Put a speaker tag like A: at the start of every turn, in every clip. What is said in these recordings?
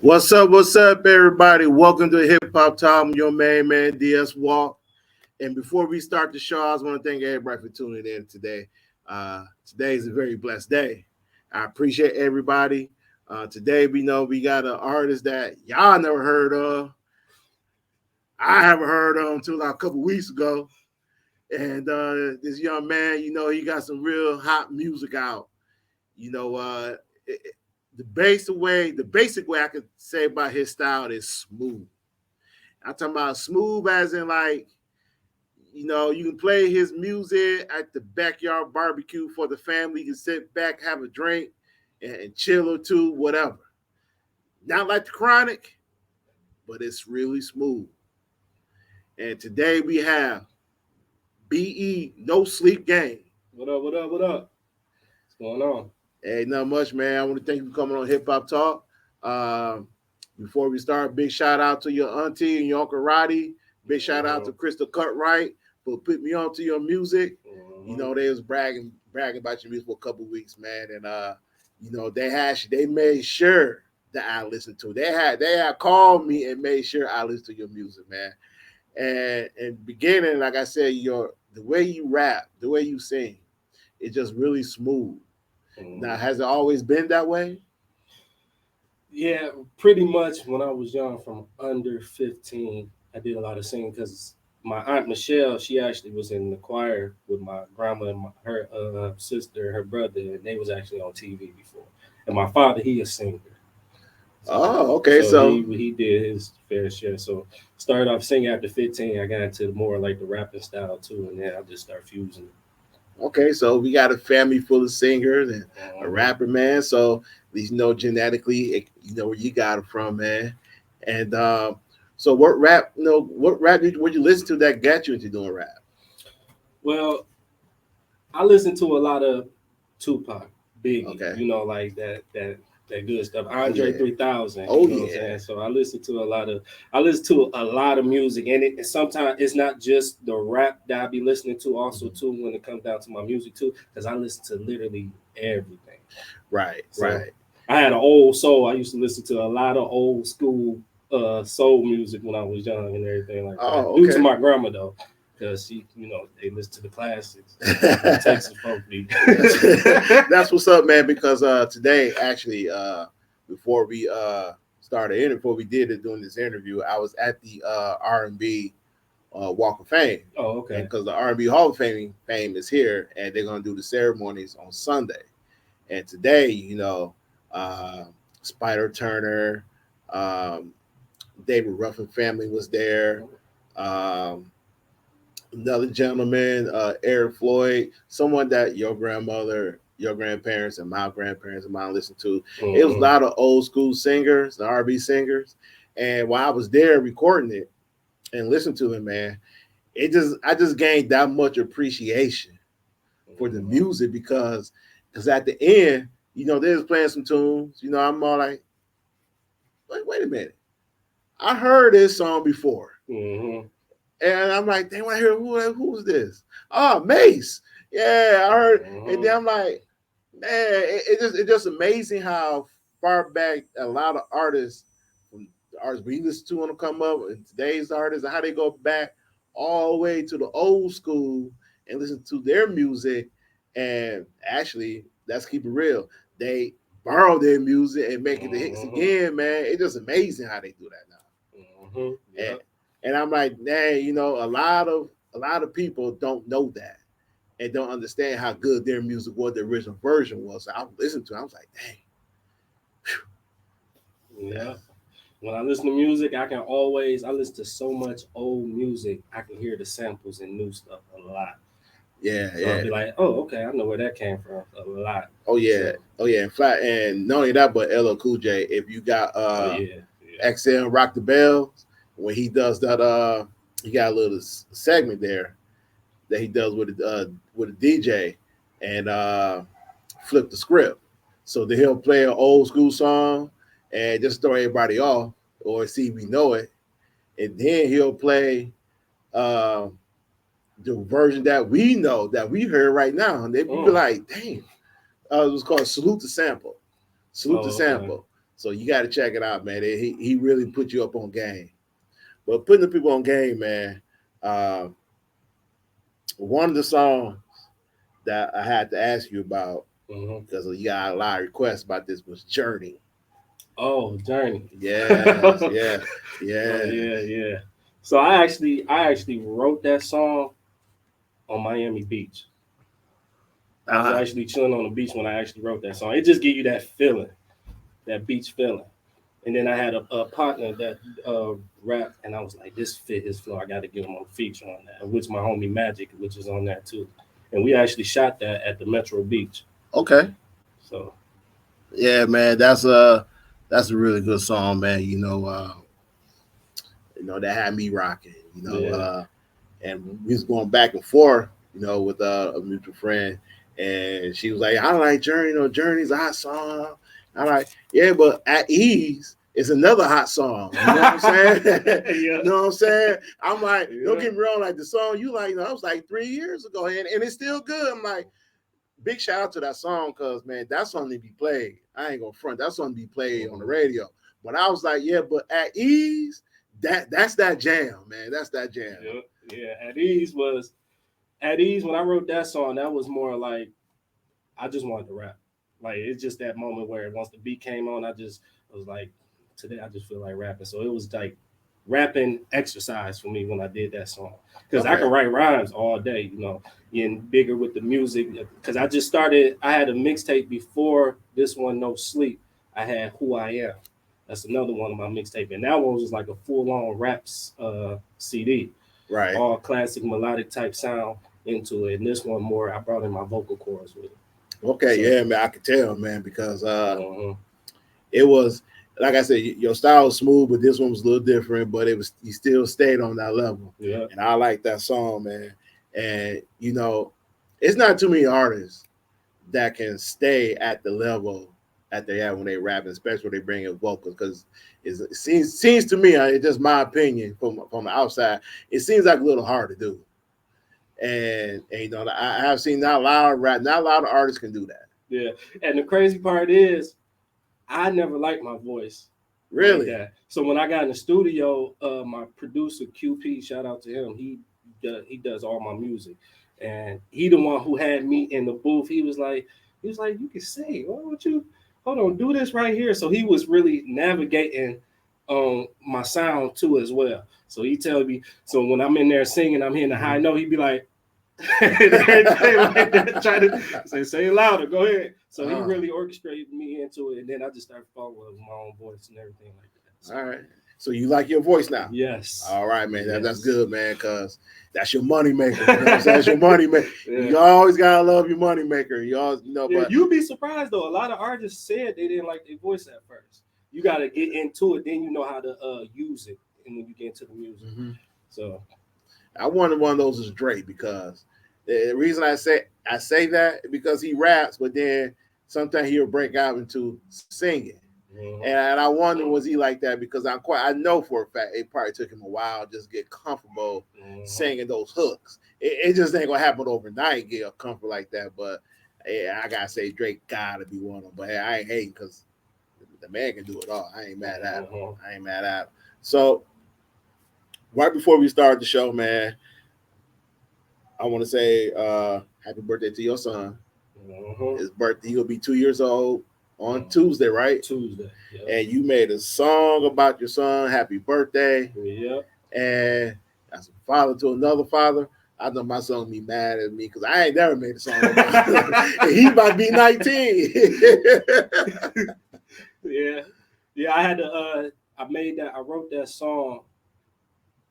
A: What's up, everybody? Welcome to Hip Hop Time. I'm your main man, DS Walk. And before we start the show, I just want to thank everybody for tuning in today. Today is a very blessed day. I appreciate everybody. Today, we know we got an artist that y'all never heard of. I haven't heard of until like a couple weeks ago. And this young man, he got some real hot music out. You know, the basic way I could say about his style is smooth. I'm talking about smooth as in like, you can play his music at the backyard barbecue for the family. You can sit back, have a drink, and chill or two, whatever. Not like the chronic, but it's really smooth. And today we have BE No Sleep Game.
B: What up? What up? What up? What's going on?
A: Hey, not much, man. I want to thank you for coming on Hip Hop Talk. Um, Before we start, big shout out to your auntie and your uncle Roddy. Big shout out to Crystal Cutright for putting me on to your music. They was bragging about your music for a couple of weeks, man. And they made sure that I listened to it. They had called me and made sure I listened to your music, man. And in the beginning, like I said, the way you rap, the way you sing, it's just really smooth. Now, has it always been that way?
B: Yeah, pretty much when I was young, from under 15, I did a lot of singing because my aunt Michelle, she actually was in the choir with my grandma and her sister, her brother, and they was actually on TV before. And my father, he a singer.
A: Oh, okay.
B: So
A: So
B: he did his fair share. So started off singing after 15. I got into more like the rapping style too, and then I just started fusing it.
A: Okay, so we got a family full of singers and a
B: Mhm.
A: rapper, man. So at least genetically, you know where you got it from, man. And so what rap would you listen to that got you into doing rap?
B: Well, I listen to a lot of Tupac, Biggie,
A: Okay.
B: like that good stuff.
A: Oh
B: Andre
A: yeah.
B: 3000,
A: Oh
B: what I'm
A: yeah.
B: saying? So I listen to a lot of music, and sometimes it's not just the rap that I be listening to also
A: Mhm.
B: too when it comes down to my music too, because I listen to literally everything.
A: Right,
B: So
A: right.
B: I had an old soul. I used to listen to a lot of old school soul music when I was young and everything like that.
A: Oh,
B: Due to
A: okay.
B: my grandma though, because they listen to the classics. Texas folk music.
A: That's what's up, man. Because today, actually, before we started in, before we did it doing this interview, I was at the R&B Walk of Fame,
B: Oh,
A: and
B: okay.
A: because the R&B Hall of Fame is here, and they're gonna do the ceremonies on Sunday. And today, uh, Spider Turner, um, David Ruffin family was there. Um, Another gentleman, Eric Floyd, someone that your grandmother, your grandparents, and my grandparents and mine listened to. It was a
B: Mm-hmm.
A: lot of old school singers, the R&B singers. And while I was there recording it and listening to it, man, I just gained that much appreciation for the
B: Mm-hmm.
A: music because at the end, they was playing some tunes. I'm all like, wait a minute, I heard this song before.
B: Mm-hmm.
A: And I'm like, damn, I hear who's this? Oh, Mace. Yeah, I heard. And then I'm like, man, it's just amazing how far back a lot of artists, from the artists we listen to want to come up, and today's artists, and how they go back all the way to the old school and listen to their music. And actually, let's keep it real, they borrow their music and make it the hits
B: Mm-hmm.
A: again, man. It's just amazing how they do that now.
B: Mm-hmm.
A: And
B: Yep.
A: and I'm like, dang, a lot of people don't know that and don't understand how good their music was, the original version was. So I listened to it, I was like, dang,
B: Yeah. When I listen to music, I listen to so much old music. I can hear the samples and new stuff a lot.
A: yeah,
B: So I'll
A: yeah.
B: be like, oh, okay, I know where that came from a lot.
A: Oh yeah.
B: So,
A: Oh yeah. In fact, and not only that, but LL Cool J, if you got
B: oh yeah, yeah.
A: XL Rock the Bells, when he does that he got a little segment there that he does with a DJ and flip the script. So then he'll play an old school song and just throw everybody off or see if we know it. And then he'll play uh, the version that we know that we heard right now. And they be
B: Mm.
A: like, damn, it was called Salute the Sample. Salute the
B: Oh, okay.
A: Sample. So you got to check it out, man. He really put you up on game. But putting the people on game, man. One of the songs that I had to ask you about because you got a lot of requests about this was Journey.
B: Oh, Journey.
A: Yes, yeah.
B: Oh, yeah. So I actually wrote that song on Miami Beach. I was actually chilling on the beach when I actually wrote that song. It just give you that feeling, that beach feeling. And then I had a partner that rapped, and I was like, this fit his flow. I got to get him on the feature on that, which my homie Magic, which is on that too. And we actually shot that at the Metro Beach.
A: Okay.
B: So.
A: Yeah, man, that's a really good song, man. You know, that had me rocking. And we was going back and forth, with a mutual friend, and she was like, "I like Journey. Journey's a hot song." I'm like, "Yeah, but At Ease is another hot song." You know what I'm saying? You know what I'm saying? I'm like, don't get me wrong, like the song you like, that was like 3 years ago, and it's still good. I'm like, big shout out to that song because, man, that song to be played. I ain't gonna front. That song to be played on the radio. But I was like, yeah, but At Ease, that's that jam, man. That's that jam.
B: Yeah. At Ease when I wrote that song, that was more like I just wanted to rap. Like it's just that moment where once the beat came on, I was like, today I just feel like rapping. So it was like rapping exercise for me when I did that song. Because I can write rhymes all day, getting bigger with the music. Because I had a mixtape before this one, No Sleep. I had Who I Am. That's another one of my mixtape. And that one was like a full-on raps CD.
A: Right.
B: All classic melodic type sound into it. And this one more, I brought in my vocal cords with it.
A: Okay, yeah, man, I could tell, man, because it was, like I said, your style was smooth, but this one was a little different, but you still stayed on that level.
B: Yeah.
A: And I like that song, man. And, it's not too many artists that can stay at the level that they have when they rap, especially when they bring in vocals, because it seems to me, it's just my opinion from the outside, it seems like a little hard to do. And I have seen not a lot of artists can do that.
B: Yeah, and the crazy part is, I never liked my voice.
A: Really?
B: Like that. So when I got in the studio, my producer QP, shout out to him. He does all my music, and he the one who had me in the booth. He was like, you can sing. Why don't you hold on, do this right here? So he was really navigating my sound too as well. So he tell me. So when I'm in there singing, I'm hitting a high note. He'd be like. Try to say it louder, go ahead. So he really orchestrated me into it, and then I just started following with my own voice and everything like that. So.
A: All right. So you like your voice now?
B: Yes.
A: All right, man. That's good, man, because that's your money maker. That's your money maker. Yeah. You always gotta love your money maker. You always,
B: but you'd be surprised though. A lot of artists said they didn't like their voice at first. You gotta get into it, then you know how to use it, and when you get into the music. Mm-hmm. So
A: I wanted one of those is Drake because the reason I say that because he raps, but then sometimes he'll break out into singing. Mm-hmm. And I wonder, was he like that? Because I know for a fact it probably took him a while to just get comfortable singing those hooks. It just ain't gonna happen overnight, get comfortable like that. But I gotta say Drake gotta be one of them. But hey, I ain't hating because the man can do it all. I ain't mad at him. So right before we start the show, man, I want to say happy birthday to your son. His birthday, he'll be 2 years old on Tuesday, right?
B: Tuesday.
A: Yep. And you made a song about your son. Happy birthday.
B: Yep.
A: And as a father to another father, I know my son be mad at me because I ain't never made a song about him. And he about to be 19.
B: Yeah. I had to I wrote that song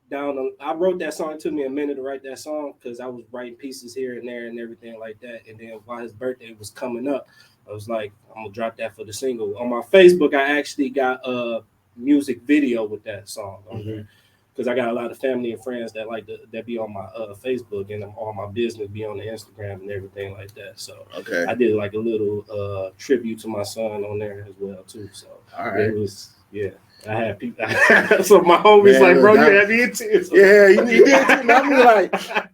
B: I wrote that song. It took me a minute to write that song because I was writing pieces here and there and everything like that. And then while his birthday was coming up, I was like, I'm gonna drop that for the single. On my Facebook, I actually got a music video with that song on there because I got a lot of family and friends that be on my Facebook, and all my business be on the Instagram and everything like that. So I did like a little tribute to my son on there as well too. So it was I had people. So my homies bro, you had me in tears.
A: Yeah, you did too.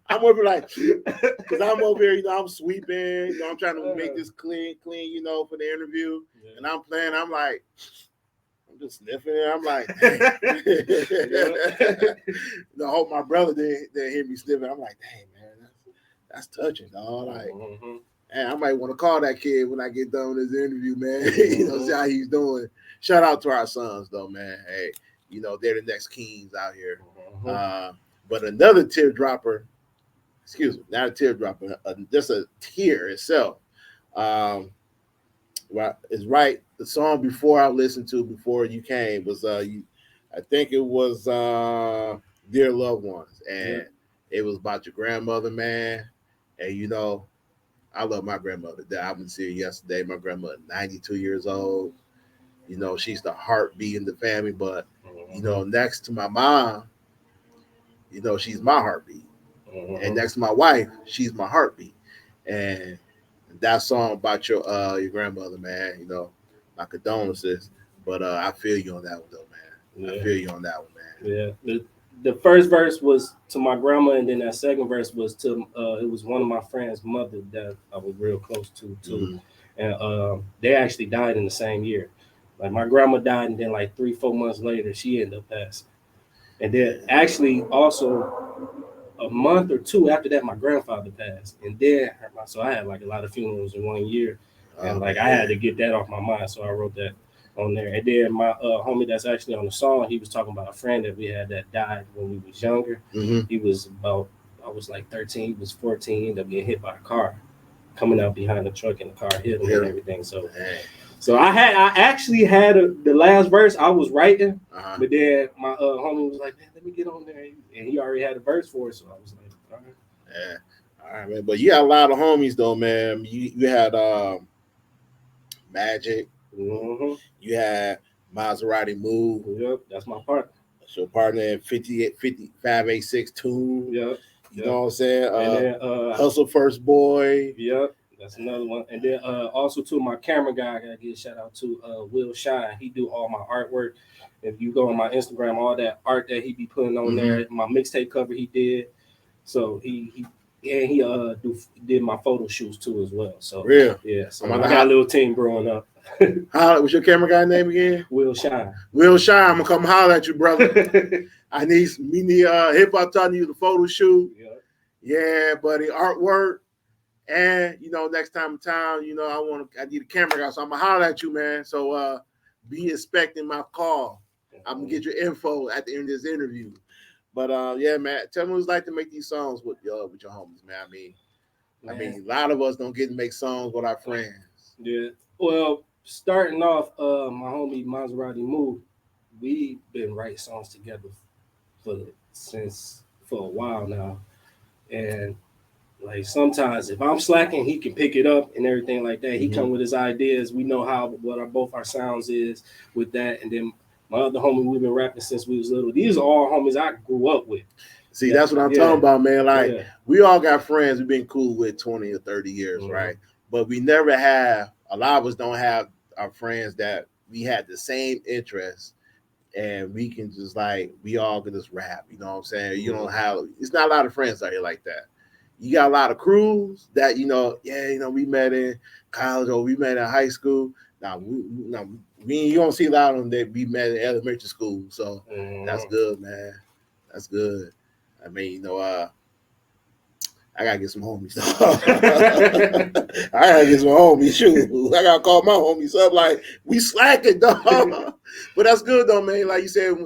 A: I'm over like, because I'm over here, I'm sweeping, I'm trying to make this clean, for the interview, and I'm playing. I'm like, I'm just sniffing it. I'm like, dang. I hope my brother didn't hear me sniffing. I'm like, dang, man, that's touching, dog. Like, man, I might want to call that kid when I get done with this interview, man. See how he's doing. Shout out to our sons, though, man. Hey, they're the next kings out here. But another teardropper, excuse me, not a teardropper, just a tear itself. It's right. The song before you came was I think it was Dear Loved Ones, and it was about your grandmother, man. And I love my grandmother. I went to see her yesterday. My grandmother, 92 years old. She's the heartbeat in the family, but next to my mom, she's my heartbeat. And next to my wife, she's my heartbeat. And that song about your grandmother, man, my condolences. But I feel you on that one, though, man. I feel you on that one, man.
B: Yeah. The first verse was to my grandma, and then that second verse was to it was one of my friend's mother that I was real close to too. And they actually died in the same year. Like my grandma died, and then like 3-4 months later, she ended up passing. And then actually also a month or two after that, my grandfather passed. And then so I had like a lot of funerals in 1 year, and like I had to get that off my mind, so I wrote that on there. And then my homie that's actually on the song, he was talking about a friend that we had that died when we was younger. He was I was like 13, he was 14, he ended up getting hit by a car coming out behind the truck, and the car hit him and everything. So I actually had the last verse I was writing, but then my homie was like, man, let me get on there, and he already had a verse for it, so I was like, all right.
A: Yeah, all right, man. But you had a lot of homies though, man. You had Magic. You had Maserati Move.
B: Yep, that's my partner.
A: That's your partner in 586 Tune.
B: Yep.
A: You know what I'm saying?
B: And then
A: Hustle First Boy.
B: Yep, that's another one. And then also to my camera guy, I gotta give a shout out to Will Shine. He do all my artwork. If you go on my Instagram, all that art that he be putting on there, my mixtape cover he did. So he did my photo shoots too as well. So yeah, so I got a little team growing up.
A: What's your camera guy name again?
B: Will Shine.
A: Will Shine. I'm gonna come holler at you, brother. I need hip hop talking you the photo shoot. Yeah, buddy, artwork. And next time in town, I need a camera guy. So I'm gonna holler at you, man. So be expecting my call. I'm gonna get your info at the end of this interview. But yeah, man, tell me what it's like to make these songs with your homies, man. I mean, a lot of us don't get to make songs with our friends.
B: Yeah. Well, starting off, my homie Maserati Move, we've been writing songs together for a while now. And like sometimes if I'm slacking, he can pick it up and everything like that. He come with his ideas. We know what both our sounds is with that. And then my other homie, we've been rapping since we was little. These are all homies I grew up with.
A: See, that's what I'm talking about, man. Like we all got friends we've been cool with 20 or 30 years, right? But we never have, a lot of us don't have our friends that we had the same interests, and we can just we all can just rap, you know what I'm saying? You don't have, it's not a lot of friends out here like that. You got a lot of crews that, we met in college or we met in high school. You don't see a lot of them that we met in elementary school. So that's good, man. That's good. I mean, I gotta get some homies. I gotta get some homies. Shoot, I gotta call my homies up. Like we slacking, dog. But that's good though, man. Like you said,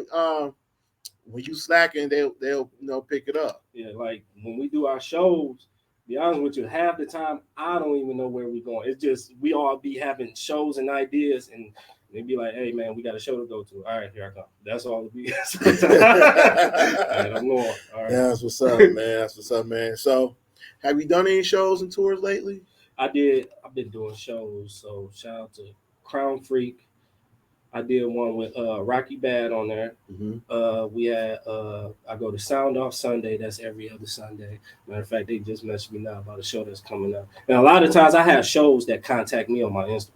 A: when you slacking, they'll pick it up.
B: Yeah, like when we do our shows, be honest with you, half the time I don't even know where we're going. It's just we all be having shows and ideas, and they be like, "Hey man, we got a show to go to. All right, here I come." That's all it be. Right, I'm going. All right.
A: Yeah, that's what's up, man. That's what's up, man. So, have you done any shows and tours lately?
B: I did. I've been doing shows. So shout out to Crown Freak. I did one with Rocky Bad on there. We had I go to Sound Off Sunday. That's every other Sunday. Matter of fact, they just messaged me now about a show that's coming up. And a lot of times I have shows that contact me on my Instagram.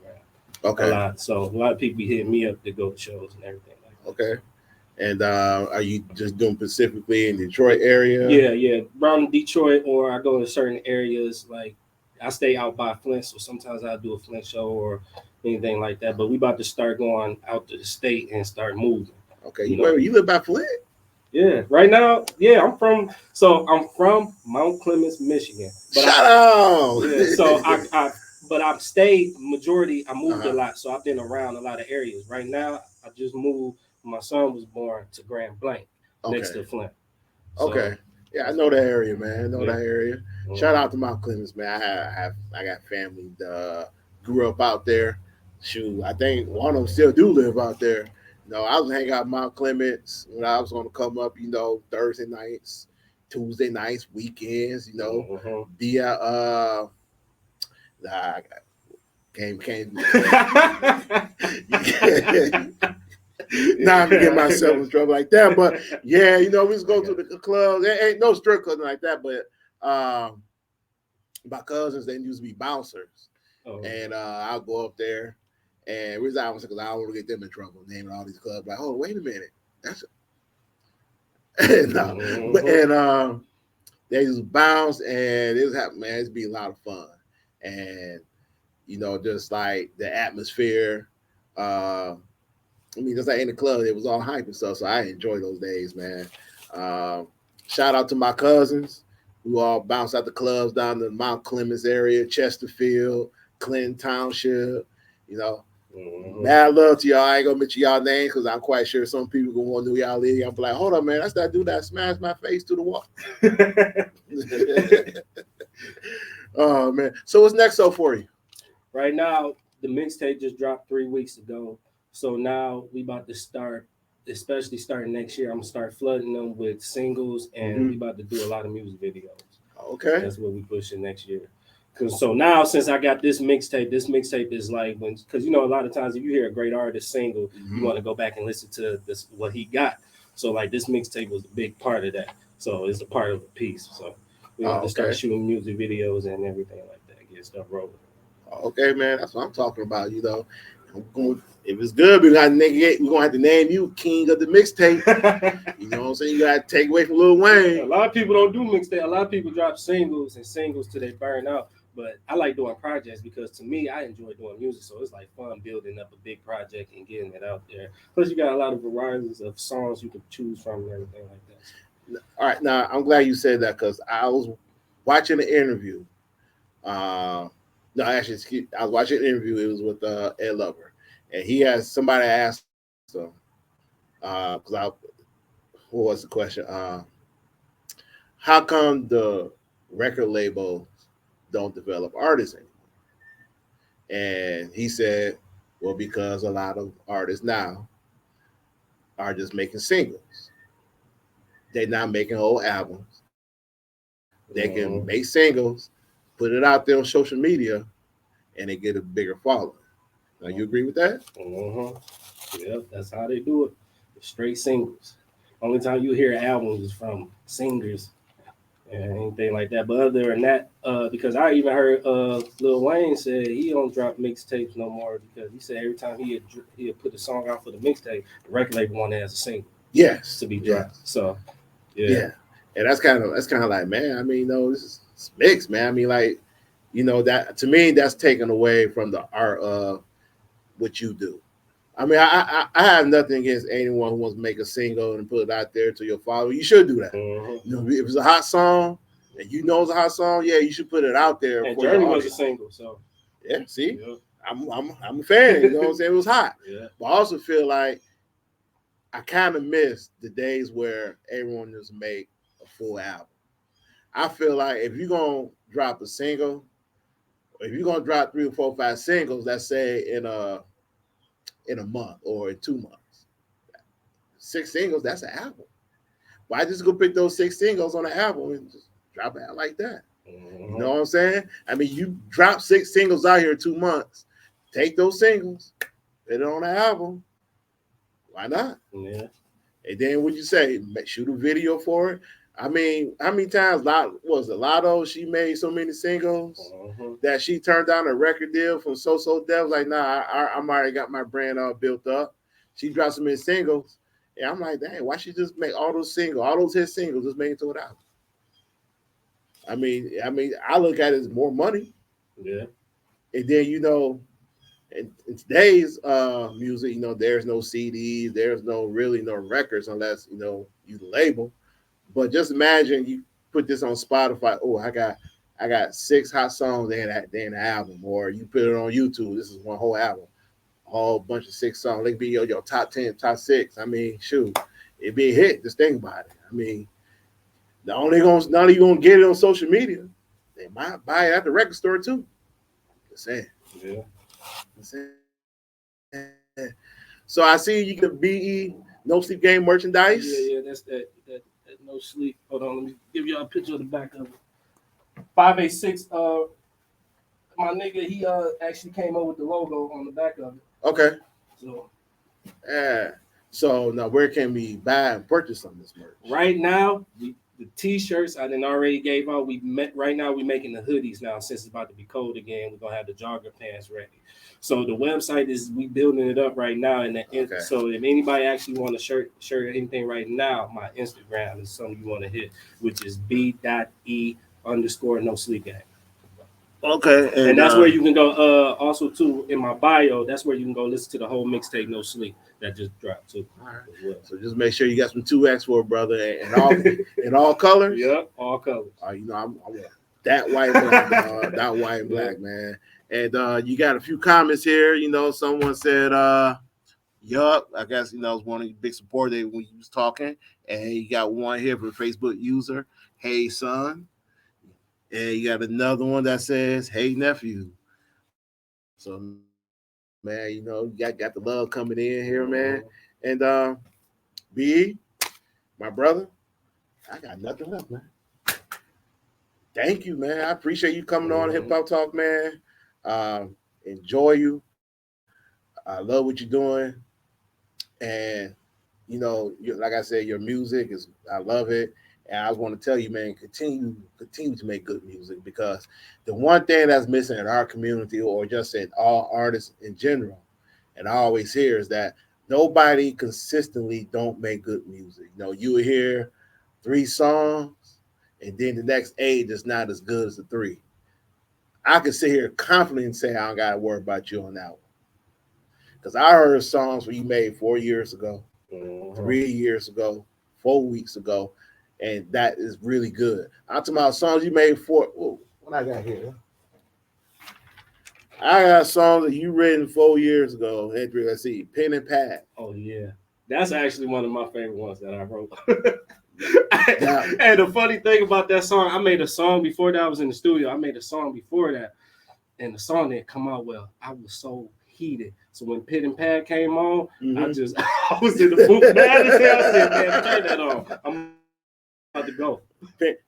A: Okay.
B: So a lot of people be hitting me up to go to shows and everything like that.
A: Okay. And are you just doing specifically in Detroit area?
B: Yeah. Around Detroit, or I go to certain areas. Like I stay out by Flint, so sometimes I do a Flint show, or anything like that. But we about to start going out to the state and start moving.
A: Okay,
B: You
A: you
B: know.
A: you live by Flint?
B: Yeah, right now, yeah, I'm from Mount Clemens, Michigan. But
A: Shout out.
B: yeah, so but I've stayed majority. I moved a
A: Uh-huh.
B: lot, so I've been around a lot of areas. Right now, I just moved. My son was born to Grand Blanc, next
A: Okay.
B: to Flint.
A: Okay.
B: So
A: Yeah, I know that area, man. I know
B: yeah.
A: that area. Shout out to Mount Clemens, man. I got family grew up out there. Shoot, I think one of them still do live out there. I was hanging out at Mount Clemens when I was gonna come up, Thursday nights, Tuesday nights, weekends,
B: Mm-hmm.
A: be at nah, can't not to get myself in trouble like that. But yeah, we just go to the club. There ain't no strip club like that, but my cousins, they used to be bouncers.
B: Oh.
A: And I'll go up there and reason I was because I don't want to get them in trouble naming all these clubs. Like, oh, wait a minute. That's no. But and they just bounce and it was happening, man. It's be a lot of fun. And just like the atmosphere, just like in the club, it was all hype and stuff. So I enjoy those days, man. Shout out to my cousins who all bounce out the clubs down the Mount Clemens area, Chesterfield, Clinton Township. Mad love to y'all. I ain't gonna mention y'all names because I'm quite sure some people gonna want to know y'all live. I'm like, hold on, man, that's that dude that smashed my face to the wall. Oh man. So what's next up for you?
B: Right now, the mixtape just dropped 3 weeks ago. So now we about to start, especially starting next year. I'm gonna start flooding them with singles, and we about to do a lot of music videos.
A: Okay.
B: That's what we pushing next year. So now, since I got this mixtape is like because a lot of times if you hear a great artist single, you want to go back and listen to this what he got. So like this mixtape was a big part of that. So it's a part of a piece. So we want to start shooting music videos and everything like that. Get stuff rolling.
A: Okay, man, that's what I'm talking about. If it's good, we're gonna have to name you king of the mixtape. You know what I'm saying? You gotta take away from Lil Wayne.
B: A lot of people don't do mixtape. A lot of people drop singles till they burn out. But I like doing projects because to me, I enjoy doing music. So it's like fun building up a big project and getting it out there. Plus, you got a lot of varieties of songs you can choose from and everything like that.
A: All right, now I'm glad you said that because I was watching the interview. No, actually, I was watching an interview. It was with Ed Lover, and he has somebody asked him what was the question? How come the record labels don't develop artists anymore? And he said, well, because a lot of artists now are just making singles. They're not making whole albums. They can make singles, put it out there on social media, and they get a bigger following. Now, you agree with that?
B: Yep, that's how they do it. Straight singles. Only time you hear albums is from singers and anything like that. But other than that, because I even heard Lil Wayne said he don't drop mixtapes no more because he said every time he'd put a song out for the mixtape, the record label wanted it as a single.
A: Yes,
B: to be dropped. Yes. So
A: yeah, and that's kind of like, man. I mean, this is mixed, man. I mean, like, that to me, that's taken away from the art of what you do. I mean, I have nothing against anyone who wants to make a single and put it out there to your follower. You should do that. If it's a hot song and it's a hot song, yeah, you should put it out there.
B: And Journey was a single, so
A: yeah. See, I'm a fan. You know what I'm saying? It was hot.
B: Yeah.
A: But I also feel like I kind of miss the days where everyone just make a full album. I feel like if you're gonna drop a single, if you're gonna drop 3 or 4 or 5 singles, let's say in a month or in 2 months, 6 singles, that's an album. Why just go pick those 6 singles on an album and just drop it out like that? You know what I'm saying? I mean, you drop 6 singles out here in 2 months. Take those singles, put it on an album. Why not?
B: Yeah.
A: And then what you say? Shoot a video for it. I mean, how many times Lotto? She made so many singles that she turned down a record deal from So Def. Like, nah, I'm already got my brand all built up. She dropped so many singles, and I'm like, dang, why she just make all those hit singles, just make it to an album? I mean, I look at it as more money.
B: Yeah.
A: And then in today's music, there's no CDs, there's no records unless you label. But just imagine you put this on Spotify. Oh, I got 6 hot songs in the album, or you put it on YouTube. This is one whole album, a whole bunch of 6 songs. They be your top 10, top 6. I mean, shoot, it be a hit. Just think about it. I mean, not only gonna get it on social media, they might buy it at the record store too. Just saying.
B: Yeah.
A: Just saying. So I see you can BE No Sleep Game merchandise.
B: Yeah, that's that No Sleep. Hold on, let me give y'all a picture of the back of it. 586. My nigga, he actually came up with the logo on the back of it.
A: Okay.
B: So
A: Yeah. So now where can we buy and purchase some of this merch?
B: right now, the t-shirts I done already gave out. Right now we making the hoodies now since it's about to be cold again. We're gonna have the jogger pants ready. So the website we building it up right now.
A: Okay.
B: So if anybody actually want a shirt or anything right now, my Instagram is something you want to hit, which is b.e_no sleep game.
A: Okay.
B: And that's where you can go. Also too in my bio, that's where you can go listen to the whole mixtape No Sleep that just dropped too.
A: All right.
B: As well.
A: So just make sure you got some 2X for it, brother, and all in all colors.
B: Yep, all colors.
A: I want that white and black, that white and black, man. And you got a few comments here. Someone said, yup, I guess it's one of the big supporters when you was talking. And you got one here from a Facebook user, hey son. And you got another one that says, hey nephew. So man, you got the love coming in here, man. And B, my brother, I got nothing left, man. Thank you, man. I appreciate you coming on Hip Hop Talk, man. Enjoy you. I love what you're doing. And like I said, your music I love it. And I want to tell you, man, continue to make good music, because the one thing that's missing in our community, or just in all artists in general, and I always hear, is that nobody consistently don't make good music. You will hear 3 songs, and then the next 8 is not as good as the 3. I can sit here confidently and say I don't got to worry about you on that one, because I heard songs where you made 4 years ago, 3 years ago, 4 weeks ago, and that is really good. I'm talking about songs you made what I got here? I got songs that you written 4 years ago. Hendrick, let's see, Pen and Pad.
B: Oh yeah, that's actually one of my favorite ones that I wrote. And the funny thing about that song, I made a song before that. I was in the studio. I made a song before that, and the song didn't come out well. I was so heated. So when Pen and Pad came on, I was in the booth mad as hell. I said, man, turn that on. I'm about to go.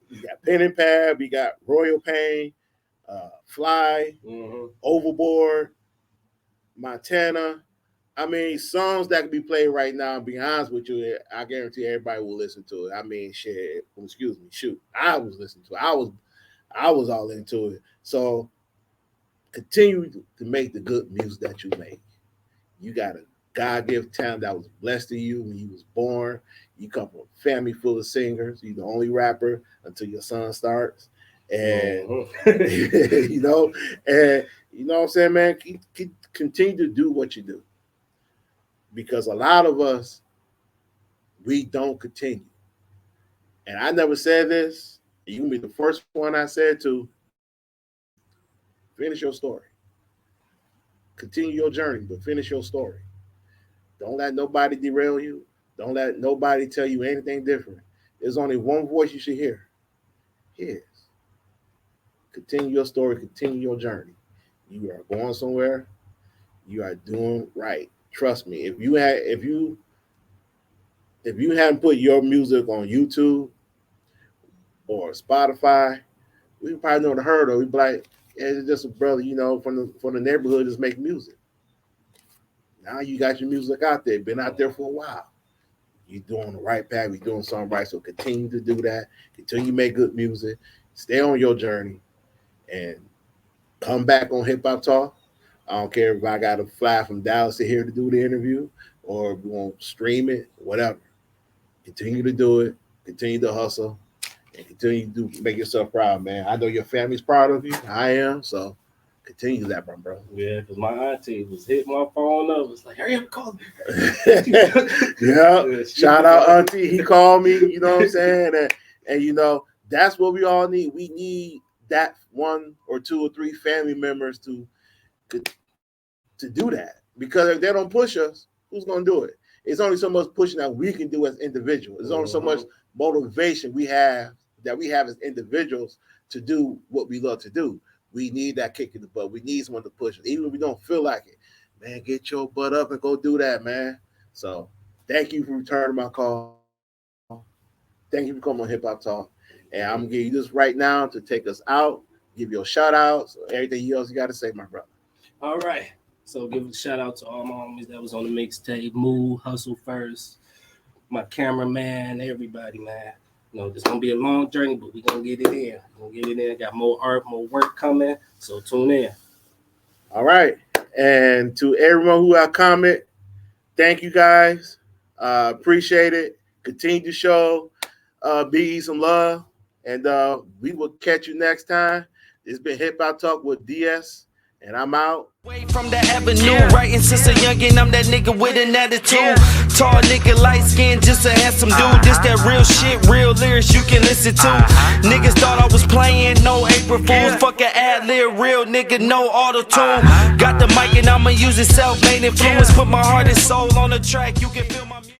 A: We got Pen and Pad. We got Royal Pain, Fly, Overboard, Montana. I mean, songs that can be played right now. Be honest with you, I guarantee everybody will listen to it. I mean, shit. Excuse me, shoot. I was listening to it. I was all into it. So continue to make the good music that you make. You got a God-given talent that was blessed to you when you was born. You come from a family full of singers. You're the only rapper until your son starts. And and you know what I'm saying, man, keep continue to do what you do. Because a lot of us, we don't continue. And I never said this. You can be the first one I said to. Finish your story. Continue your journey, but finish your story. Don't let nobody derail you. Don't let nobody tell you anything different. There's only one voice you should hear. His. Continue your story. Continue your journey. You are going somewhere. You are doing right. Trust me. If you hadn't put your music on YouTube or Spotify, we probably never heard of it. We'd be like, yeah, it's just a brother, from the neighborhood, just make music. Now you got your music out there, been out there for a while. You're doing the right path, you're doing something right. So continue to do that. Continue to make good music. Stay on your journey and come back on Hip Hop Talk. I don't care if I got to fly from Dallas to here to do the interview, or if we want to stream it, whatever. Continue to do it. Continue to hustle. And continue to make yourself proud, man. I know your family's proud of you. I am. So continue that, bro.
B: Yeah, because my auntie was hitting my phone up. It's like, hurry up, call me.
A: Yeah. Shout out auntie. He called me, you know what I'm saying? And you know, that's what we all need. We need that 1 or 2 or 3 family members to do that. Because if they don't push us, who's gonna do it? It's only so much pushing that we can do as individuals. There's only so much motivation we have as individuals to do what we love to do. We need that kick in the butt. We need someone to push us. Even if we don't feel like it. Man, get your butt up and go do that, man. So thank you for returning my call. Thank you for coming on Hip Hop Talk. And I'm gonna give you this right now to take us out, give you a shout out. So everything else you gotta say, my brother.
B: All right. So give a shout out to all my homies that was on the mixtape. Move, Hustle First, my cameraman, everybody, man. You know, it's gonna be a long journey, but we're gonna get it in. We're gonna get it in. Got more art, more work coming. So tune in.
A: All right. And to everyone who I comment, thank you guys. Appreciate it. Continue to show Biggie some love. And we will catch you next time. It's been Hip Hop Talk with DS. And I'm out.
C: Way from the avenue, writing since a youngin', I'm that nigga with an attitude. Tall nigga, light skin, just a handsome dude. This that real shit, real lyrics you can listen to. Niggas thought I was playing, no April Fools. Fuck a ad-lib, real nigga, no auto-tune. Got the mic and I'ma use it, self-made influence. Put my heart and soul on the track, you can feel my